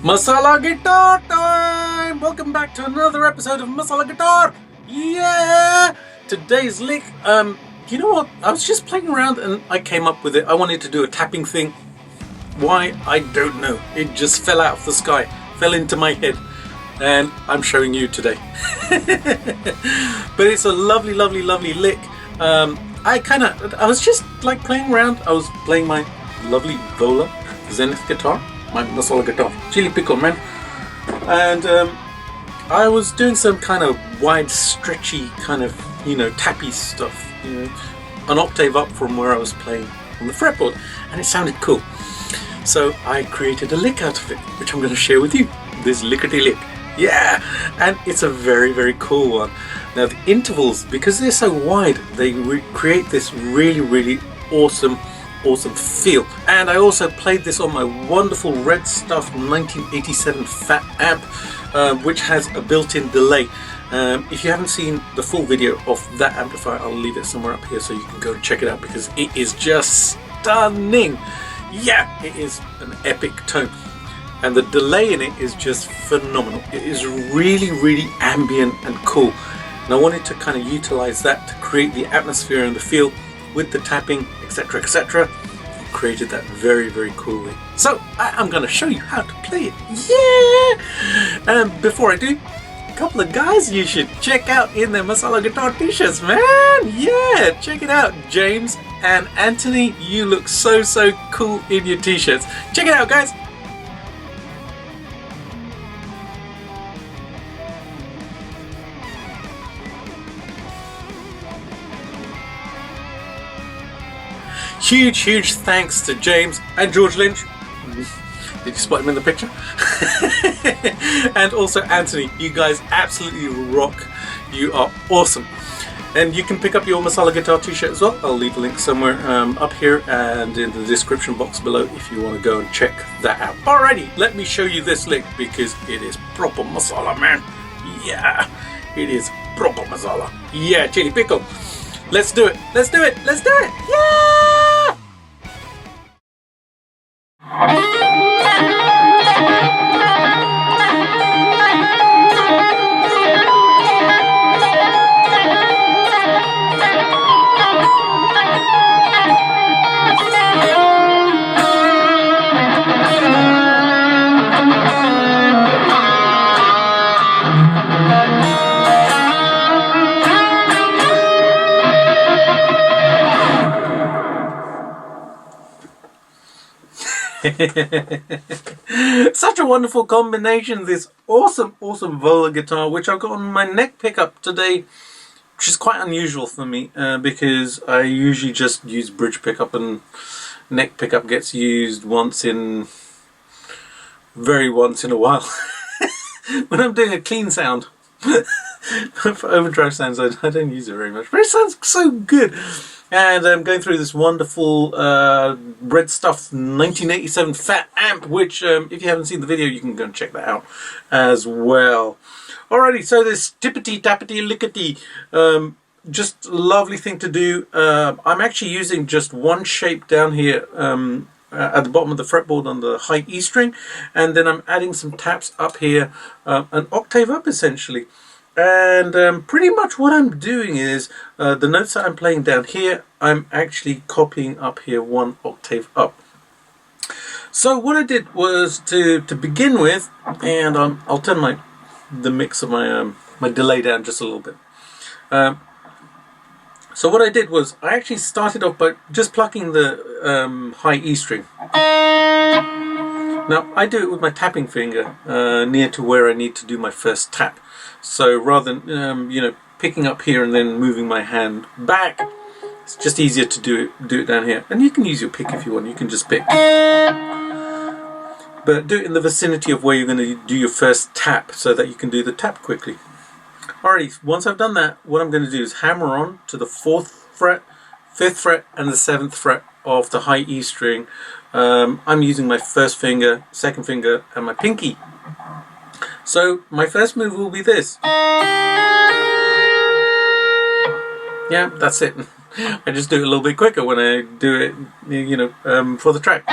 Masala guitar time! Welcome back to another episode of Masala Guitar! Yeah! Today's lick, you know what? I was just playing around and I came up with it. I wanted to do a tapping thing. Why? I don't know. It just fell out of the sky, fell into my head, and I'm showing you today. But it's a lovely, lovely, lovely lick. I was just like playing around. I was playing my lovely Vola Zenith guitar, my Masala guitar, chili pickle man, and I was doing some kind of wide, stretchy kind of, tappy stuff, an octave up from where I was playing on the fretboard, and it sounded cool. So I created a lick out of it, which I'm going to share with you. This lickety lick, yeah, and it's a very, very cool one. Now the intervals, because they're so wide, they create this really, really awesome feel. And I also played this on my wonderful red stuff 1987 Fat Amp, which has a built-in delay. If you haven't seen the full video of that amplifier, I'll leave it somewhere up here so you can go and check it out, because it is just stunning. Yeah, it is an epic tone, and the delay in it is just phenomenal. It is really, really ambient and cool, and I wanted to kind of utilize that to create the atmosphere and the feel with the tapping, etc, etc. Created that very, very coolly. So I'm going to show you how to play it. Yeah! And before I do, a couple of guys you should check out in their Masala guitar t-shirts, man. Yeah, check it out. James and Anthony, you look so cool in your t-shirts. Check it out, guys. Huge thanks to James and George Lynch. Did you spot him in the picture? And also Anthony, you guys absolutely rock. You are awesome. And you can pick up your Masala guitar t-shirt as well. I'll leave a link somewhere up here and in the description box below if you want to go and check that out. Alrighty, let me show you this lick, because it is proper Masala, man. Yeah, it is proper Masala. Yeah, chili pickle. Let's do it. Let's do it. Let's do it. Yeah! Such a wonderful combination, this awesome Vola guitar, which I've got on my neck pickup today, which is quite unusual for me, because I usually just use bridge pickup, and neck pickup gets used once in a while when I'm doing a clean sound. For overdrive sounds I don't use it very much, but it sounds so good. And I'm going through this wonderful red stuff 1987 Fat Amp, which if you haven't seen the video, you can go and check that out as well. Alrighty, so this tippity tappity lickety, just a lovely thing to do. I'm actually using just one shape down here at the bottom of the fretboard on the high E string, and then I'm adding some taps up here, an octave up essentially. And pretty much what I'm doing is the notes that I'm playing down here, I'm actually copying up here one octave up. So what I did was to begin with, and I'll turn the mix of my delay down just a little bit. So what I did was I actually started off by just plucking the high E string. Now I do it with my tapping finger near to where I need to do my first tap. So rather than picking up here and then moving my hand back, it's just easier to do it down here. And you can use your pick if you want. You can just pick, but do it in the vicinity of where you're going to do your first tap, so that you can do the tap quickly. Alright, once I've done that, what I'm going to do is hammer on to the 4th fret, 5th fret, and the 7th fret of the high E string. I'm using my first finger, second finger, and my pinky. So my first move will be this. Yeah, that's it. I just do it a little bit quicker when I do it, for the track.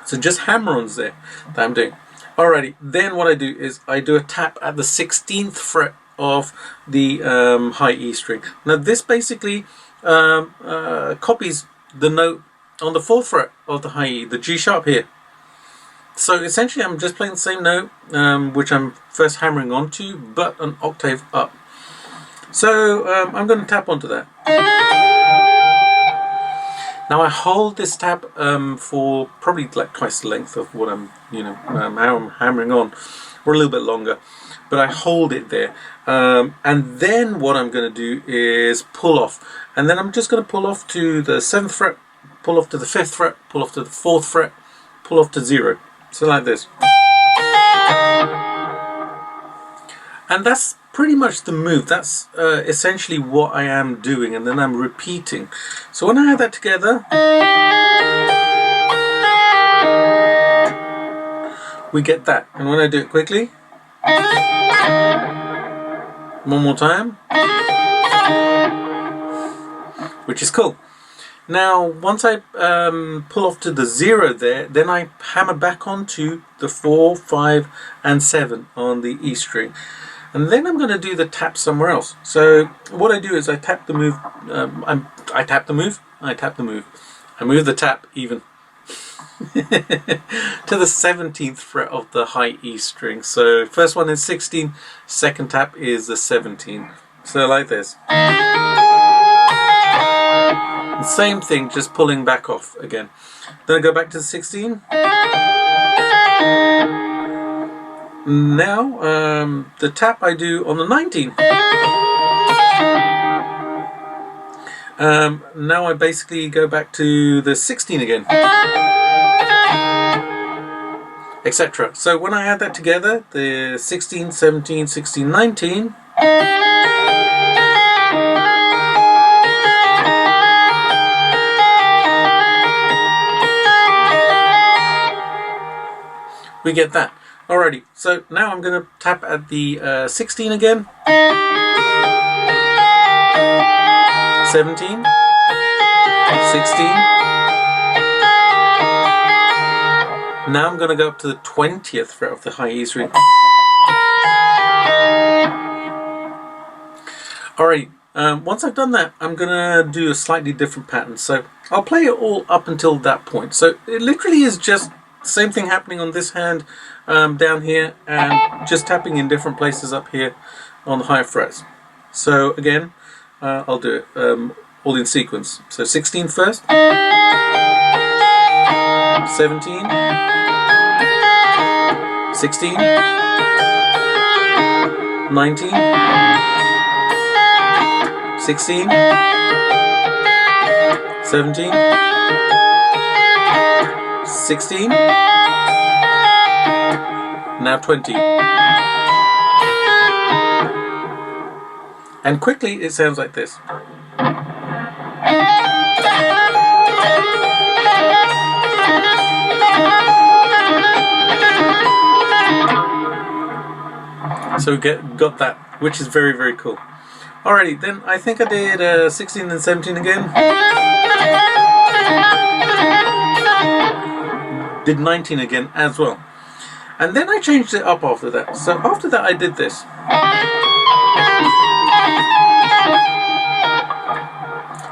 So just hammer-ons there that I'm doing. Alrighty, then what I do is I do a tap at the 16th fret of the high E string. Now this basically copies the note on the 4th fret of the high E, the G sharp here. So essentially I'm just playing the same note, which I'm first hammering onto, but an octave up. So I'm going to tap onto that. Now I hold this tap for probably like twice the length of what I'm, how I'm hammering on, or a little bit longer. But I hold it there, and then what I'm going to do is pull off, and then I'm just going to pull off to the 7th fret, pull off to the 5th fret, pull off to the 4th fret, pull off to 0. So like this. And that's pretty much the move. That's essentially what I am doing, and then I'm repeating. So when I add that together, we get that. And when I do it quickly, one more time, which is cool. Now once I pull off to the 0 there, then I hammer back onto the 4, 5 and 7 on the E string. And then I'm going to do the tap somewhere else. So what I do is I tap the move, I tap the move, I tap the move. I move the tap even to the 17th fret of the high E string. So first one is 16, second tap is the 17. So like this. Same thing, just pulling back off again. Then I go back to the 16. Now the tap I do on the 19. Now I basically go back to the 16 again, etc. So when I add that together, the 16, 17, 16, 19, we get that. Alrighty, so now I'm going to tap at the 16 again, 17, 16. Now I'm going to go up to the 20th fret of the high E string. Alright, once I've done that, I'm going to do a slightly different pattern. So I'll play it all up until that point. So it literally is just same thing happening on this hand down here, and just tapping in different places up here on the higher frets. So again, I'll do it all in sequence. So 16 first, 17, 16, 19, 16, 17, 16, now 20. And quickly it sounds like this. So we got that, which is very, very cool. Alrighty, then I think I did 16 and 17 again. Did 19 again as well. And then I changed it up after that. So after that I did this.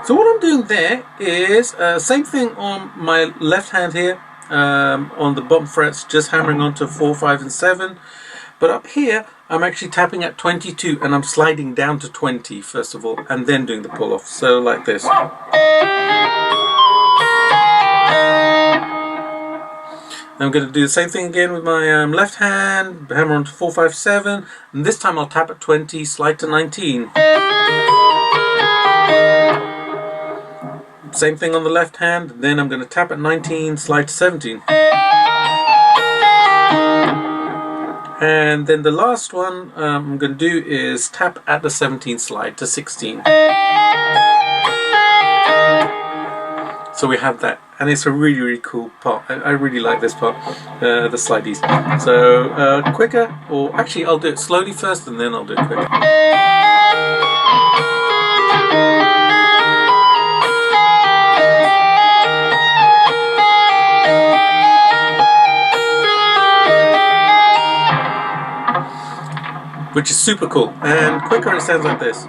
So what I'm doing there is same thing on my left hand here, on the bottom frets, just hammering onto 4, 5 and 7. But up here I'm actually tapping at 22 and I'm sliding down to 20 first of all, and then doing the pull off. So like this. I'm going to do the same thing again with my left hand, hammer onto 4, 5, 7, and this time I'll tap at 20, slide to 19. Same thing on the left hand, then I'm going to tap at 19, slide to 17. And then the last one I'm going to do is tap at the 17, slide to 16. So we have that, and it's a really, really cool part. I really like this part, the slideys. So quicker, or actually I'll do it slowly first and then I'll do it quicker. which is super cool. And quicker, it sounds like this.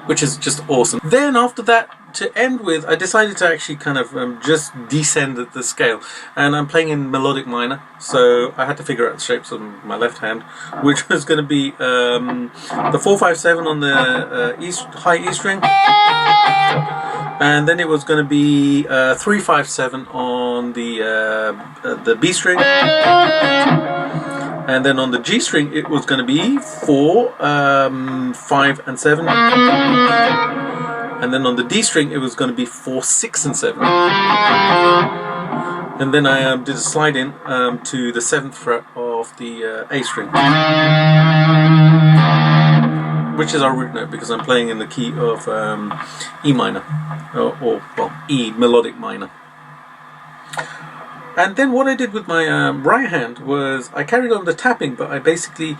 Which is just awesome. Then after that, to end with, I decided to actually kind of just descend the scale, and I'm playing in melodic minor, so I had to figure out the shapes of my left hand, which was going to be the 4-5-7 on the high E string, and then it was going to be 3-5-7 on the B string. And then on the G string, it was going to be 4, 5, and 7. And then on the D string, it was going to be 4, 6, and 7. And then I did a slide in to the 7th fret of the A string, which is our root note because I'm playing in the key of E minor, or E melodic minor. And then what I did with my right hand was I carried on the tapping, but I basically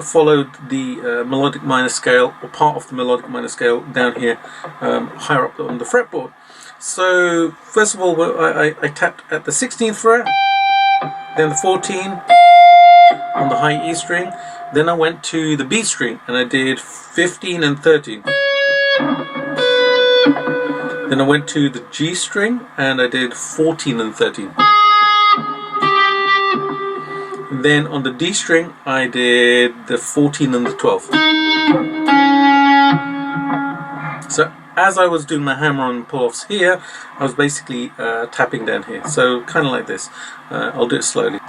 followed the melodic minor scale, or part of the melodic minor scale, down here, higher up on the fretboard. So first of all, I tapped at the 16th fret, then the 14 on the high E string, then I went to the B string and I did 15 and 13. Then I went to the G string and I did 14 and 13. Then on the D string, I did the 14 and the 12. So as I was doing my hammer-on and pull-offs here, I was basically tapping down here. So kind of like this. I'll do it slowly.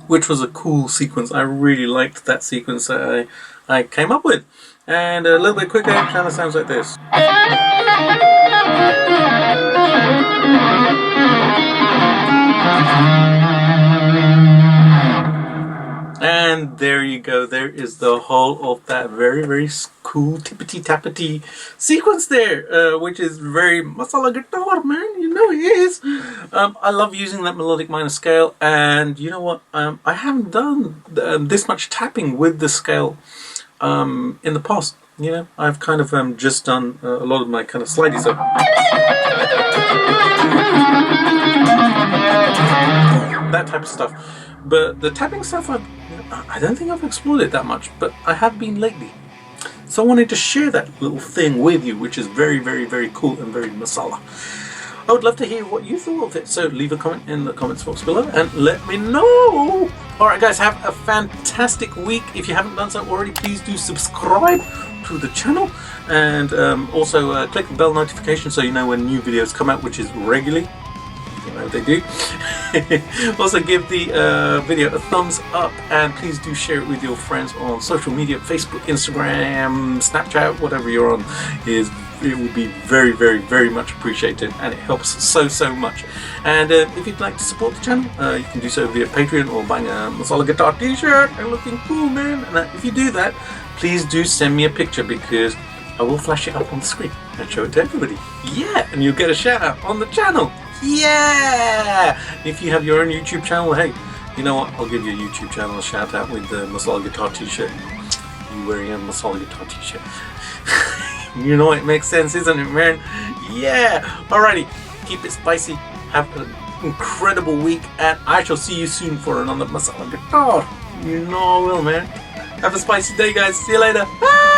Which was a cool sequence. I really liked that sequence that I came up with. And a little bit quicker, it kind of sounds like this. And there you go. There is the whole of that very, very cool tippity-tappity sequence there, which is very Masala guitar, man. You know it is. I love using that melodic minor scale, and you know what? I haven't done this much tapping with the scale in the past. You know, I've kind of just done a lot of my kind of slidey stuff. That type of stuff. But the tapping stuff, I don't think I've explored it that much, but I have been lately. So I wanted to share that little thing with you, which is very, very, very cool and very masala. I would love to hear what you thought of it, so leave a comment in the comments box below and let me know. Alright guys, have a fantastic week. If you haven't done so already, please do subscribe to the channel, and also click the bell notification so you know when new videos come out, which is regularly. You know they do. Also give the video a thumbs up, and please do share it with your friends on social media, Facebook, Instagram, Snapchat, whatever you're on. It would be very, very, very much appreciated, and it helps so much. And if you'd like to support the channel, you can do so via Patreon or buying a Masala guitar t-shirt and looking cool, man. And if you do that, please do send me a picture, because I will flash it up on the screen and show it to everybody. Yeah, and you'll get a shout out on the channel. Yeah! If you have your own YouTube channel, hey, you know what? I'll give your YouTube channel a shout out with the Masala guitar t-shirt. You wearing a Masala guitar t-shirt. You know, it makes sense, isn't it, man? Yeah! Alrighty, keep it spicy. Have an incredible week, and I shall see you soon for another Masala guitar. You know I will, man. Have a spicy day, guys. See you later. Bye!